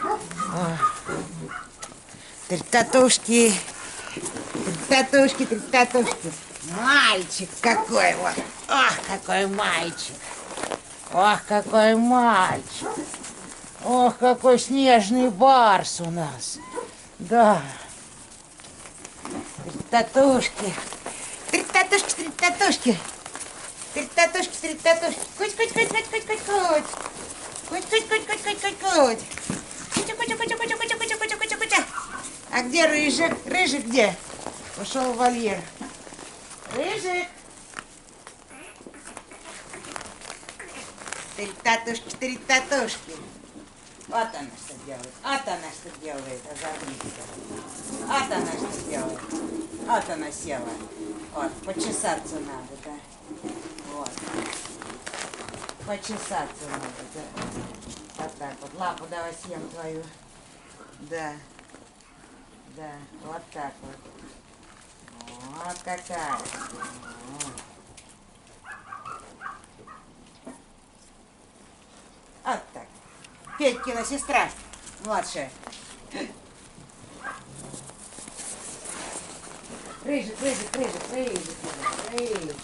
О. О. Три-татушки. Три-татушки, три-татушки. Мальчик какой вот. Ах, какой мальчик. Ох, какой мальчик. Ох, какой снежный барс у нас. Да. Три-татушки. Три-татушки, три-татушки. Три-татушки, три-татушки. Куть, куть, куть, куть, куть, куть, куть. Куть, куть, куть, куть, куть, куть, куть. Кутя, кутя, кутя, кутя, кутя, кутя, кутя, кутя, кутя. А где Рыжик? Рыжик где? Ушел в вольер. Рыжик. Три-татушки, три-татушки. Вот она что делает. Вот она что делает, озорница. Вот она что делает. Вот она села. Вот, почесаться надо, да. Вот. Почесаться надо, да. Вот так вот. Лапу давай съем твою. Да. Да, вот так вот. Вот какая. Вот так. Петькина сестра младшая. Рыжик, рыжик, рыжик, рыжик, рыжик.